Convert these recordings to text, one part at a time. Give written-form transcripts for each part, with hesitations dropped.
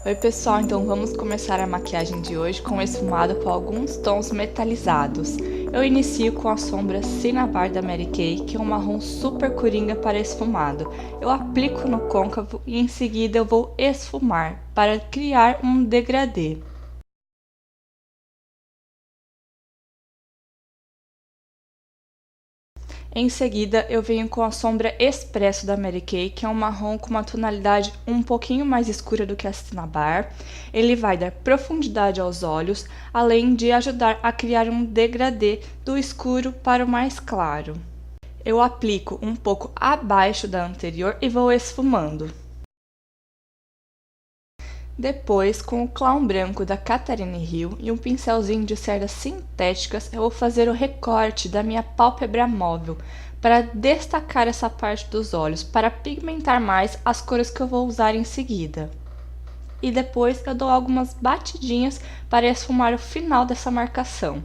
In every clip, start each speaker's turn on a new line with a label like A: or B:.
A: Oi pessoal, então vamos começar a maquiagem de hoje com esfumado com alguns tons metalizados. Eu inicio com a sombra Cinnabar da Mary Kay, que é um marrom super coringa para esfumado. Eu aplico no côncavo e em seguida eu vou esfumar para criar um degradê. Em seguida, eu venho com a sombra Expresso da Mary Kay, que é um marrom com uma tonalidade um pouquinho mais escura do que a Cinnabar. Ele vai dar profundidade aos olhos, além de ajudar a criar um degradê do escuro para o mais claro. Eu aplico um pouco abaixo da anterior e vou esfumando. Depois, com o clown branco da Catherine Hill e um pincelzinho de cerdas sintéticas, eu vou fazer o recorte da minha pálpebra móvel para destacar essa parte dos olhos, para pigmentar mais as cores que eu vou usar em seguida. E depois eu dou algumas batidinhas para esfumar o final dessa marcação.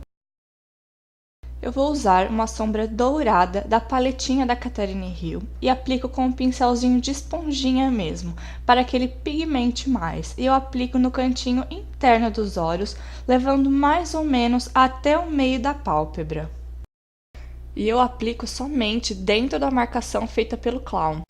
A: Eu vou usar uma sombra dourada da paletinha da Catherine Hill e aplico com um pincelzinho de esponjinha mesmo, para que ele pigmente mais. E eu aplico no cantinho interno dos olhos, levando mais ou menos até o meio da pálpebra. E eu aplico somente dentro da marcação feita pelo clown.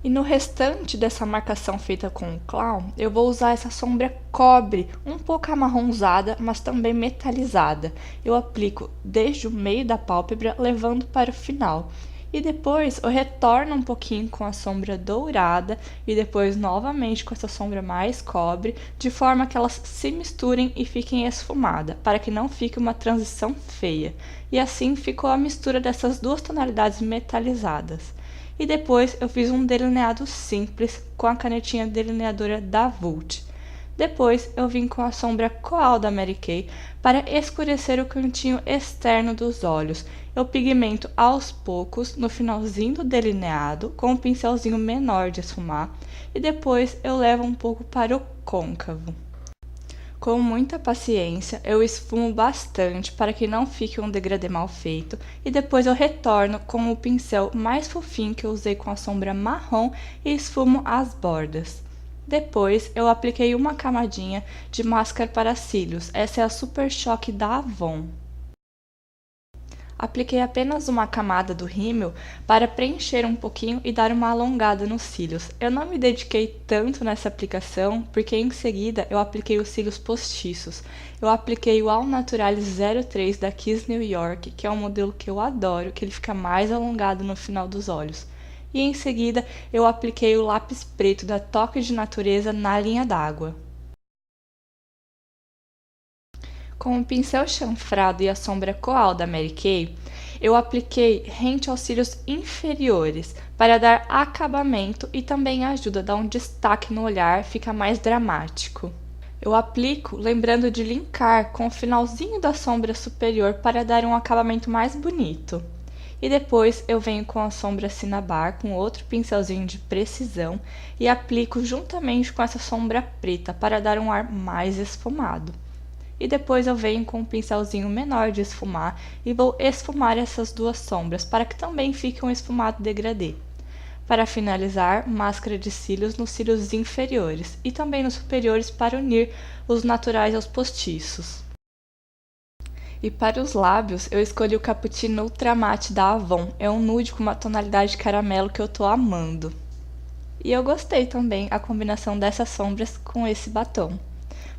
A: E no restante dessa marcação feita com o clown, eu vou usar essa sombra cobre, um pouco amarronzada, mas também metalizada. Eu aplico desde o meio da pálpebra, levando para o final. E depois eu retorno um pouquinho com a sombra dourada e depois novamente com essa sombra mais cobre, de forma que elas se misturem e fiquem esfumadas, para que não fique uma transição feia. E assim ficou a mistura dessas duas tonalidades metalizadas. E depois eu fiz um delineado simples com a canetinha delineadora da Vult. Depois eu vim com a sombra Coal da Mary Kay para escurecer o cantinho externo dos olhos. Eu pigmento aos poucos no finalzinho do delineado com um pincelzinho menor de esfumar e depois eu levo um pouco para o côncavo. Com muita paciência, eu esfumo bastante para que não fique um degradê mal feito e depois eu retorno com o pincel mais fofinho que eu usei com a sombra marrom e esfumo as bordas. Depois, eu apliquei uma camadinha de máscara para cílios, essa é a Super Choque da Avon. Apliquei apenas uma camada do rímel para preencher um pouquinho e dar uma alongada nos cílios. Eu não me dediquei tanto nessa aplicação, porque em seguida eu apliquei os cílios postiços. Eu apliquei o All Naturals 03 da Kiss New York, que é um modelo que eu adoro, que ele fica mais alongado no final dos olhos. E em seguida eu apliquei o lápis preto da Toque de Natureza na linha d'água. Com o pincel chanfrado e a sombra Coal da Mary Kay, eu apliquei rente aos cílios inferiores para dar acabamento e também ajuda a dar um destaque no olhar, fica mais dramático. Eu aplico lembrando de linkar com o finalzinho da sombra superior para dar um acabamento mais bonito. E depois eu venho com a sombra Cinnabar com outro pincelzinho de precisão e aplico juntamente com essa sombra preta para dar um ar mais esfumado. E depois eu venho com um pincelzinho menor de esfumar e vou esfumar essas duas sombras para que também fique um esfumado degradê. Para finalizar, máscara de cílios nos cílios inferiores e também nos superiores para unir os naturais aos postiços. E para os lábios, eu escolhi o Cappuccino Ultra Matte da Avon, é um nude com uma tonalidade de caramelo que eu tô amando. E eu gostei também a combinação dessas sombras com esse batom.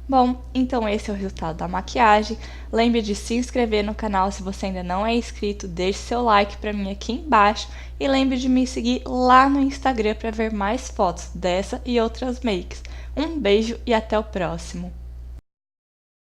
A: Bom, então esse é o resultado da maquiagem. Lembre de se inscrever no canal se você ainda não é inscrito, deixe seu like para mim aqui embaixo e lembre de me seguir lá no Instagram para ver mais fotos dessa e outras makes. Um beijo e até o próximo!